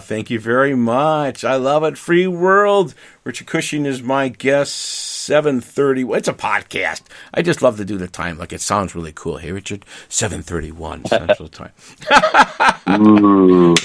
Thank you very much. I love it. FreeWorld. Richard Cushing is my guest. 7:30. It's a podcast. I just love to do the time. Like, it sounds really cool. Hey, Richard, 7:31 Central Time. Ooh.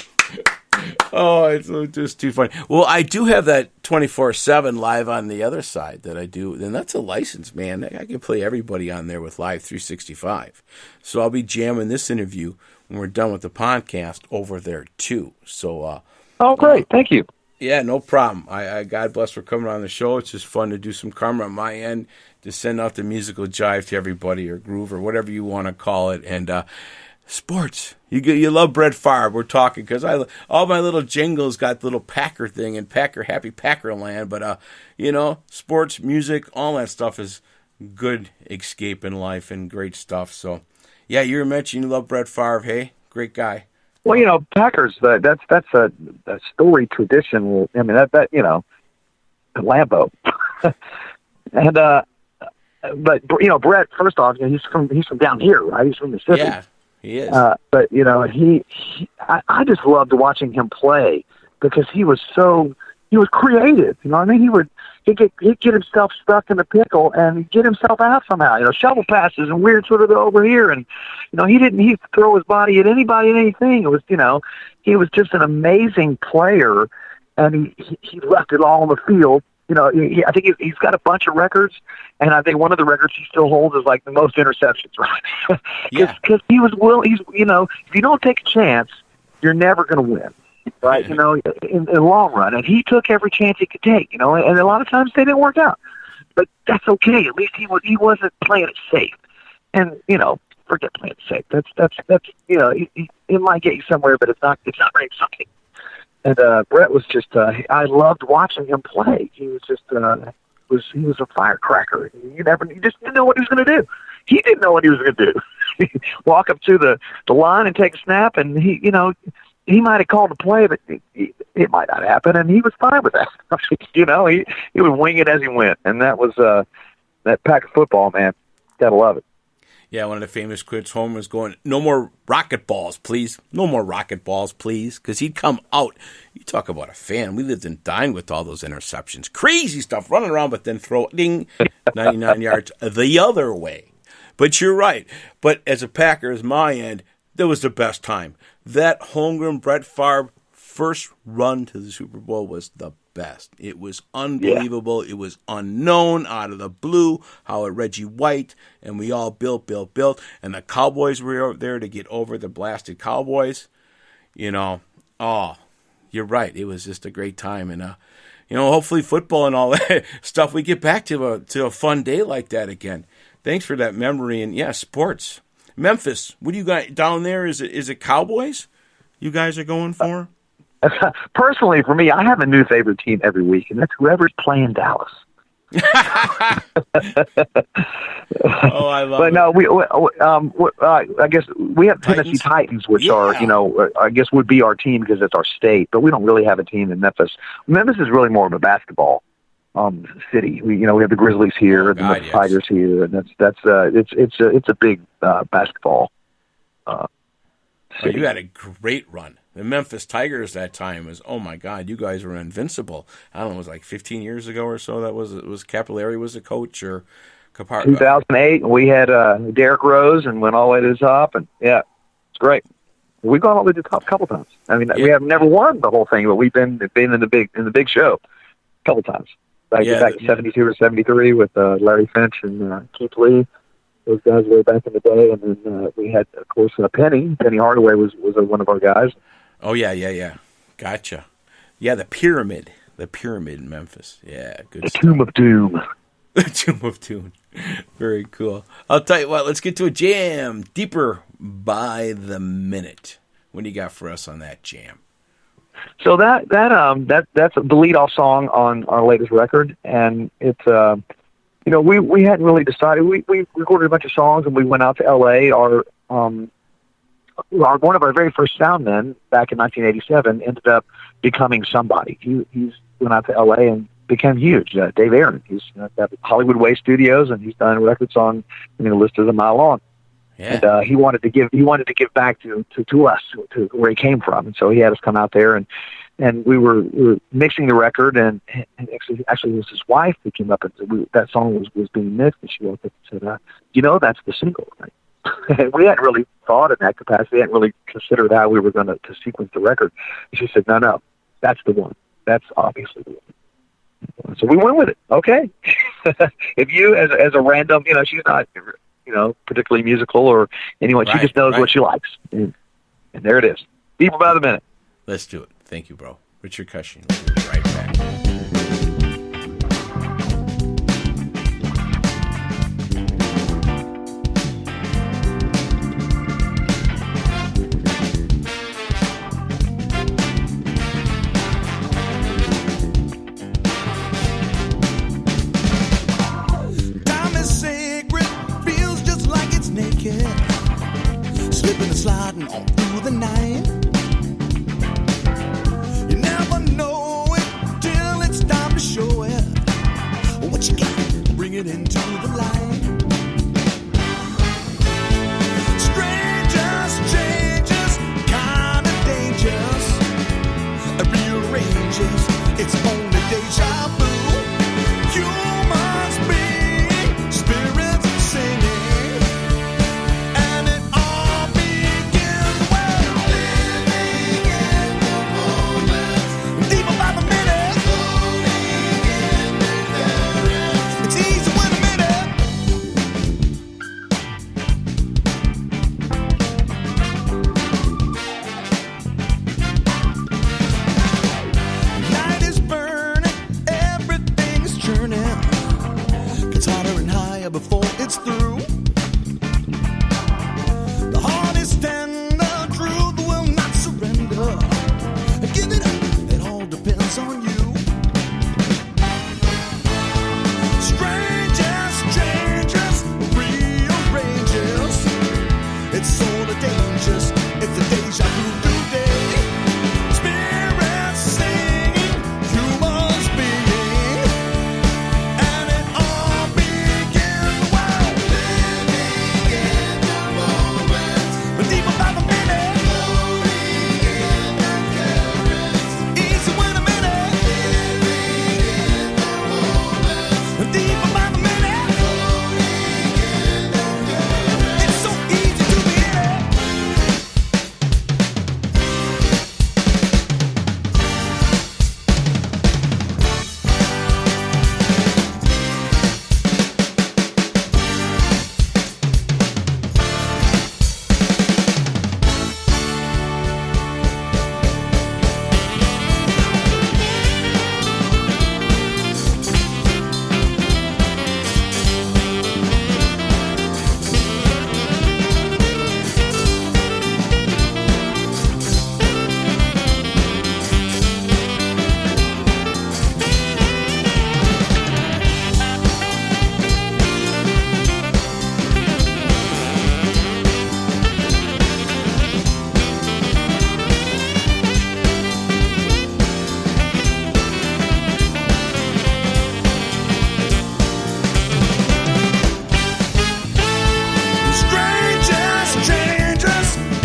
Oh, it's just too funny. Well, I do have that 24/7 live on the other side that I do, and that's a license, man. I can play everybody on there with Live 365. So I'll be jamming this interview when we're done with the podcast over there too. So, oh, great, thank you. Yeah, no problem. I God bless for coming on the show. It's just fun to do some karma on my end to send out the musical jive to everybody, or groove, or whatever you want to call it, and. Sports. You love Brett Favre. We're talking because all my little jingles got the little Packer thing and Happy Packer Land. But sports, music, all that stuff is good escape in life and great stuff. So, yeah, you were mentioning you love Brett Favre. Hey, great guy. Well, Packers. That's a storied tradition. I mean that Lambeau. And but Brett. First off, he's from down here, right? He's from Mississippi. Yeah. He is. But I just loved watching him play because he was creative. You know what I mean? He'd get himself stuck in the pickle and get himself out somehow. Shovel passes and weird sort of over here, and he'd throw his body at anybody and anything. It was he was just an amazing player, and he left it all on the field. I think he's got a bunch of records, and I think one of the records he still holds is like the most interceptions, right? Because he was willing. If you don't take a chance, you're never going to win, right? In the long run, and he took every chance he could take. And a lot of times they didn't work out, but that's okay. At least he wasn't playing it safe, and forget playing it safe. That's it might get you somewhere, but it's not very exciting. And Brett was just, I loved watching him play. He was just, he was a firecracker. You just didn't know what he was going to do. He didn't know what he was going to do. Walk up to the line and take a snap, and he might have called a play, but it might not happen, and he was fine with that. He would wing it as he went, and that was that Packer football, man. Gotta love it. Yeah, one of the famous quotes home was going, "No more rocket balls, please. No more rocket balls, please." Because he'd come out. You talk about a fan. We lived and dined with all those interceptions. Crazy stuff, running around, but then throw ding, 99 yards the other way. But you're right. But as a Packer, as my end, that was the best time. That homegrown Brett Favre first run to the Super Bowl was the best. It was unbelievable. Yeah. It was unknown, out of the blue, how Reggie White and we all built, and the Cowboys were there to get over the blasted Cowboys. You're right. It was just a great time, and hopefully football and all that stuff, we get back to a fun day like that again. Thanks for that memory, and yeah, sports. Memphis, what do you got down there? Is it Cowboys you guys are going for? Personally, for me, I have a new favorite team every week, and that's whoever's playing Dallas. I love but it. No, I guess we have Tennessee Titans, which are, I guess would be our team because it's our state, but we don't really have a team in Memphis. Memphis is really more of a basketball city. We have the Grizzlies here, and the Memphis Tigers here, and it's a big basketball city. You had a great run. The Memphis Tigers that time was, oh my God, you guys were invincible. I don't know, it was like 15 years ago or so. That was Capillari was the coach, or 2008. We had Derrick Rose and went all the way to the top, and yeah, it's great. We've gone all the way to the top a couple times. I mean, we have never won the whole thing, but we've been in the big show a couple times. Back to 72 or 73 with Larry Finch and Keith Lee. Those guys way back in the day, and then we had, of course, Penny Hardaway was one of our guys. Oh, yeah. Gotcha. Yeah, the pyramid in Memphis. Yeah, good the stuff. Tomb of Doom. The Tomb of Doom. Very cool. I'll tell you what, let's get to a jam. Deeper by the Minute. What do you got for us on that jam? So that's the lead-off song on our latest record, and it's we hadn't really decided. We recorded a bunch of songs, and we went out to L.A. One of our very first sound men back in 1987 ended up becoming somebody. He's went out to L.A. and became huge. Dave Aaron. He's at Hollywood Way Studios, and he's done records on, the list is a mile long. Yeah. And he wanted to give back to us, to where he came from, and so he had us come out there, and we were mixing the record, and actually it was his wife who came up and said that song was being mixed, and she woke up and said, that's the single, right? We hadn't really thought in that capacity. We hadn't really considered how we were going to sequence the record. And she said, no, that's the one. That's obviously the one. So we went with it. Okay. If you, as a random, she's not, particularly musical or anyone. She just knows what she likes. And there it is. Deeper by the minute. Let's do it. Thank you, bro. Richard Cushing. We'll be right back. Slipping and sliding on through the night. You never know it till it's time to show it. What you got, bring it into the light. Strangers, kind of dangerous. Rearranges, it's only deja vu. Humans being, spirits singing. Before it's through, the heart is tender, truth will not surrender. Give it up, it all depends on you. Strangers, rearranges. It's sort of dangerous, it's a deja vu today. Spirits singing, humans being, and it all begins.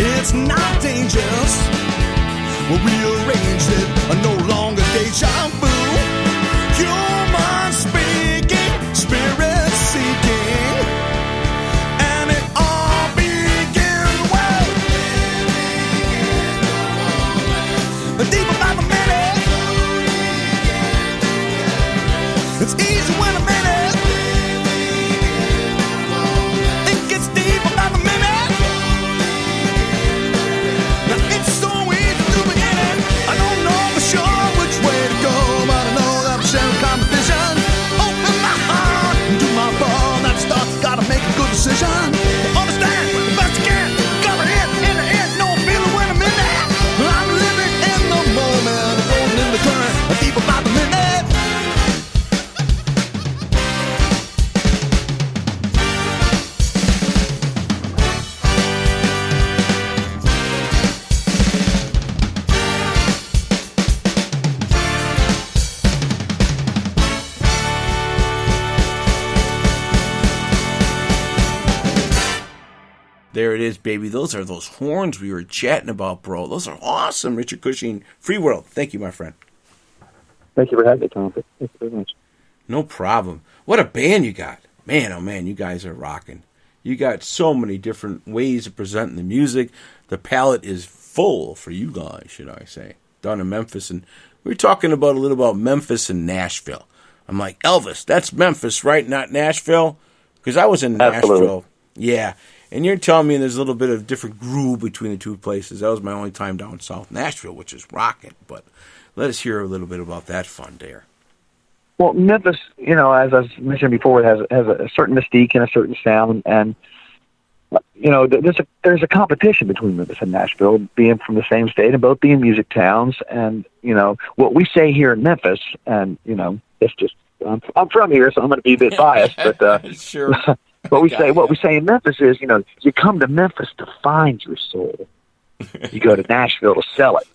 It's not dangerous. We rearranged it, no longer deja vu. Human speaking, spirit seeking, and it all begins well. Deeper by the minute. It's easy when a minute. It gets deeper by the minute. Decision. Understand the best you can. Got my head in the air, no feeling when I'm in there. I'm living in the moment. there it is, baby. Those are those horns we were chatting about, bro. Those are awesome. Richard Cushing, FreeWorld. Thank you, my friend. Thank you for having me, Tom. Thank you very much. No problem. What a band you got. Man, oh man, you guys are rocking. You got so many different ways of presenting the music. The palette is full for you guys, should I say. Down in Memphis. And we were talking about a little about Memphis and Nashville. I'm like, Elvis, that's Memphis, right? Not Nashville? Because I was in Absolutely. Nashville. Yeah. And you're telling me there's a little bit of different groove between the two places. That was my only time down south. Nashville, which is rocking. But let us hear a little bit about that fun there. Well, Memphis, as I mentioned before, has a certain mystique and a certain sound, and there's a competition between Memphis and Nashville, being from the same state and both being music towns. And what we say here in Memphis, and it's just I'm from here, so I'm going to be a bit biased, but sure. what we say in Memphis is, you come to Memphis to find your soul, you go to Nashville to sell it.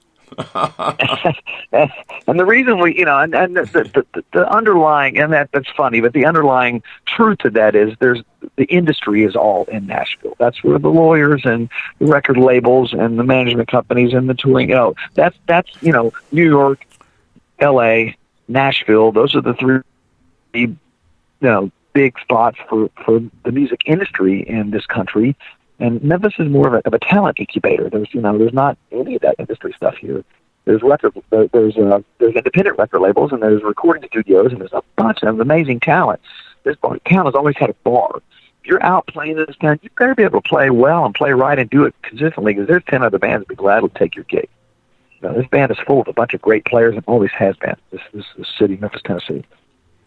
And the reason the underlying, and that's funny, but the underlying truth to that is the industry is all in Nashville. That's where the lawyers and the record labels and the management companies and the touring, that's New York, L.A., Nashville. Those are the three, big spots for the music industry in this country. And Memphis is more of a talent incubator. There's not any of that industry stuff here. There's independent record labels, and there's recording studios, and there's a bunch of amazing talent. This town has always had a bar. If you're out playing in this town, you better be able to play well and play right and do it consistently, because there's 10 other bands that would be glad to take your gig. This band is full of a bunch of great players and always has been. This city, Memphis, Tennessee.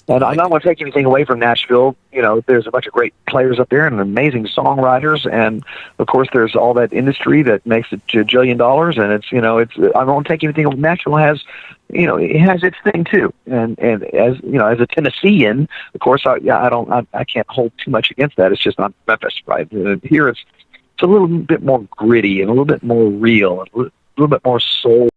And I'm not going to take anything away from Nashville. There's a bunch of great players up there and amazing songwriters. And, of course, there's all that industry that makes it $1 jillion. And I don't take anything away. Nashville has, it has its thing, too. And as a Tennessean, of course, I can't hold too much against that. It's just not Memphis, right? Here it's a little bit more gritty and a little bit more real and a little bit more soul.